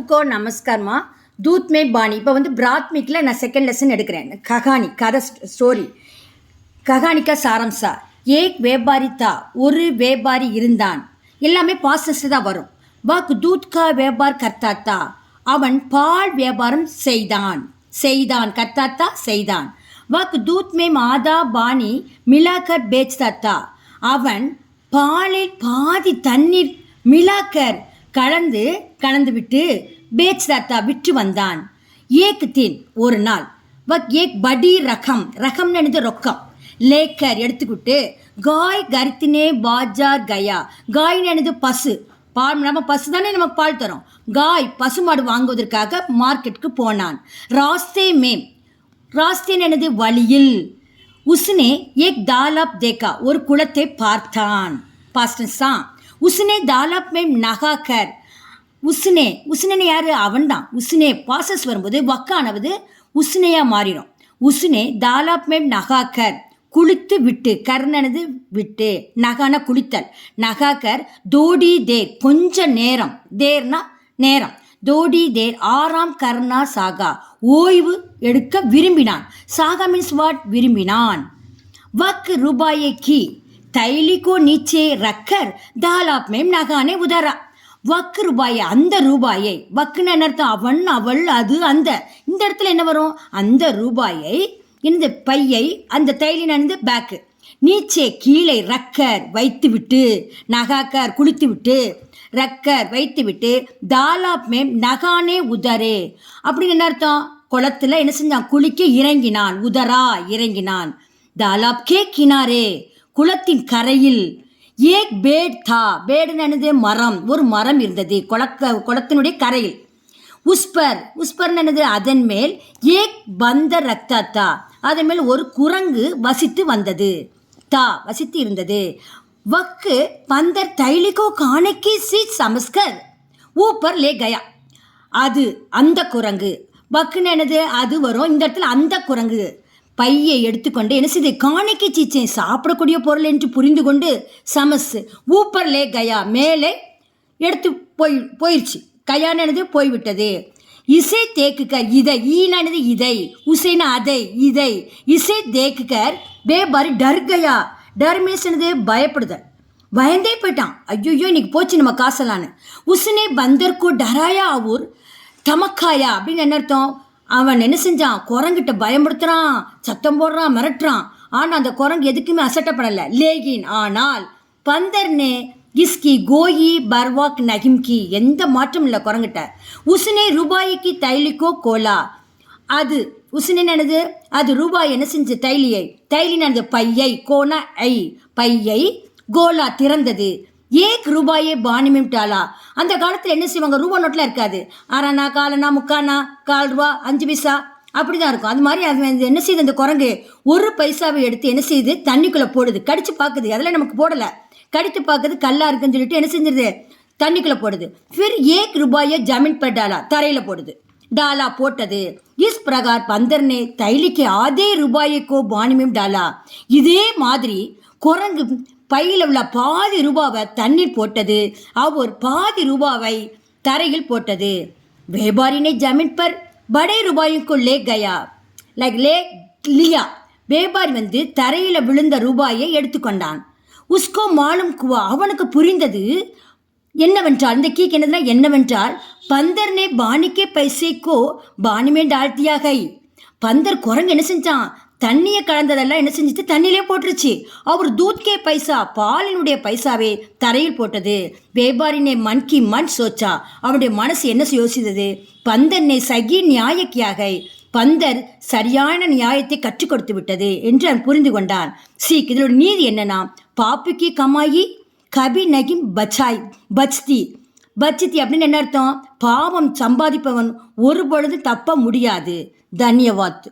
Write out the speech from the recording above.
सबको नमस्कार माँ. दूध में बानी இப்போ வந்து பிராத்மிக்ல நான் செகண்ட் லெசன் எடுக்கிறேன். கஹானி கதை ஸ்டோரி. கஹானி கா சாரம்சா. ஏக் வியாபாரி தா, ஒரு வியாபாரி இருந்தான். எல்லாமே பாஸ்டஸ் தான் வரும். வக் दूध का व्यापार करता था. அவன் பால் வியாபாரம் செய்தான் करता था செய்தான். वक दूध में आधा पानी मिलाकर बेचता था. அவன் பாலில் பாதி தண்ணீர் மிலாக்கர் கலந்து விட்டு பேச்தாத்தா விற்று வந்தான். ஏக் தின் ஒரு நாள் வக் ஏக் படி ரகம் நினைந்து ரொக்கம் லேக்கர் எடுத்துக்கிட்டு காய் கரித்தினே பாஜார் கயா. காய் நினைந்து பசு பால், நம்ம பசு தானே நமக்கு பால் தரும். காய் பசுமாடு வாங்குவதற்காக மார்க்கெட்டுக்கு போனான். ராஸ்தே நினைந்து வழியில் உஸ்னே ஏக் தாலாப் தேக்கா ஒரு குளத்தை பார்த்தான். பாஸ்டன்ஸா உஸ்னே தாலாப் மேம் நகாக்கர். உஸ்னே யாரு? அவன் தான். உஸ்னே பாசஸ் வரும்போது வக்கானவது உஸ்னேயா மாறிடும். உஸ்னே தாலாப் மேம் நகாக்கர் குளித்து விட்டு, கர்ணனது விட்டு, நகான குளித்தல், நகாக்கர் தோடி தேர் கொஞ்ச நேரம், தேர்னா நேரம், தோடி தேர் ஆறாம் கர்ணா சாகா ஓய்வு எடுக்க விரும்பினான். சாகா மீன்ஸ் வாட்? விரும்பினான். வக் ரூபாயை கி தைலிகோ நீச்சே ரக்கர் தாலாப் மேம் நகானே உதரா. வக்கு ரூபாயை, அந்த ரூபாயை, வக்குன்னு என்ன அர்த்தம்? அவன், அவள், அது, அந்த. இந்த இடத்துல என்ன வரும்? அந்த ரூபாயை, இந்த பையை, அந்த தைலின் அணிந்து பேக்கு, நீச்சே கீழே, ரக்கர் வைத்து விட்டு, நகாக்கர் குளித்து விட்டு, ரக்கர் வைத்து விட்டு, தாலாப் மேம் நகானே உதரே அப்படின்னு என்ன அர்த்தம்? குளத்துல என்ன செஞ்சான்? குளிக்க இறங்கினான். உதரா இறங்கினான். தாலாப் கே கினாரே குளத்தின் கரையில் ஏக் பேட் தா, பேடுன்னு மரம், ஒரு மரம் இருந்தது குளத்தினுடைய கரையில். உஸ்பர் என்னது? அதன் மேல் ஏக் பந்தர் ரக்தா தா, அதன் மேல் ஒரு குரங்கு வசித்து வந்தது. வசித்து இருந்தது. வக்கு பந்தர் தைலிகோ காணைக்கு சீட் சமஸ்கர் ஊப்பர் லே கயா. அது அந்த குரங்கு. வக்குன்னு என்னது? அது வரும். இந்த இடத்துல அந்த குரங்கு பையை எடுத்துக்கொண்டு என்ன செய்து? காணிக்கை சீச்சேன், சாப்பிடக்கூடிய பொருள் என்று புரிந்து கொண்டு சமஸ் ஊப்பர் லே கயா மேலே எடுத்து போயிடுச்சு. கயானது போய்விட்டது. இசை தேக்குக்கர் இதை, ஈனானது இதை, உசைனா அதை, இதை, இசை தேக்குக்கர் பேபாரி டர் கயா. டர் மீன்ஸ் என்னது? பயப்படுதல். பயந்தே போயிட்டான். ஐயோ இன்னைக்கு போச்சு நம்ம காசலான்னு. உசுனே பந்தர்கோ டராயா ஊர் தமக்காயா அப்படின்னு என்ன அர்த்தம்? அவன் என்ன செஞ்சான்? குரங்கிட்ட பயமுறுத்துறான், சத்தம் போடுறான், மிரட்டுறான். ஆனால் அந்த குரங்கு எதுக்குமே அசட்டப்படலை. லேகின் ஆனால் பந்தர்னே இஸ்கி கோயி பர்வாக் நகிம்கி எந்த மாற்றம் இல்லை குரங்கிட்ட. உசுனே ரூபாய்க்கு தைலிக்கோ கோலா. அது உசுனே என்னது? அது ரூபாய் என்ன செஞ்சு? தைலினது பையை, கோனா ஐ பையை, கோலா திறந்தது. ஏக் ரூபாயே பானிமம் டாலா. அந்த காலத்தில் என்ன செய்வாங்க? ரூபா நோட்டில் இருக்காது. அரணா, காலனா, முக்கானா, 4 ரூபா, 5 பைசா அப்படி தான் இருக்கும். அது மாதிரி அது என்ன செய்யுது? அந்த குரங்கு ஒரு பைசாவை எடுத்து என்ன செய்யுது? தண்ணிக்குள்ளே போடுது. கடிச்சு பார்க்குது. அதெல்லாம் நமக்கு போடலை. கடித்து பார்க்குது, கல்லா இருக்குன்னு சொல்லிட்டு என்ன செஞ்சிருது? தண்ணிக்குள்ளே போடுது. ஃபிர் ஏக் ரூபாயை ஜமீன் பர் டாலா தரையில் போடுது. டாலா போட்டது. இஸ் பிரகார் பந்தர்னே தைலிக்கு ஆதே ரூபாய்க்கோ பானிமம் டாலா. இதே மாதிரி குரங்கு பையில் உள்ள பாதி ரூபாவை தண்ணீர் போட்டது. அவர் பாதி ரூபாவை தரையில் போட்டது. வியாபாரினை ஜமீன் பர் படை ரூபாய்க்கு லே கயா, லைக் லே லியா. வியாபாரி வந்து தரையில் விழுந்த ரூபாயை எடுத்துக்கொண்டான். உஸ்கோ மாலும் குவா, அவனுக்கு புரிந்தது என்னவென்றால், இந்த கீக்கு என்னவென்றால் பந்தர்னே பானிக்கே பைசைக்கோ பானிமே டால்த்தியாகை. பந்தர் குரங்கு என்ன செஞ்சான்? தண்ணியை கலந்ததெல்லாம் என்ன செஞ்சுட்டு தண்ணியிலே போட்டுருச்சு. அவர் தூத்கே பைசா, பாலினுடைய பைசாவே தரையில் போட்டது. வியாபாரினே மன்கி மண் சோச்சா, அவனுடைய மனசு என்ன யோசித்தது? பந்தர்னே சகி நியாயக்கியாகை, பந்தர் சரியான நியாயத்தை கற்றுக் கொடுத்து விட்டது என்று அவன் புரிந்து கொண்டான். இதோட நீதி என்னன்னா, பாப்புக்கு கமாயி கபி நகிம் பச்தி அப்படின்னு என்ன அர்த்தம்? பாவம் சம்பாதிப்பவன் ஒரு பொழுது தப்ப முடியாது. தன்யவாத்.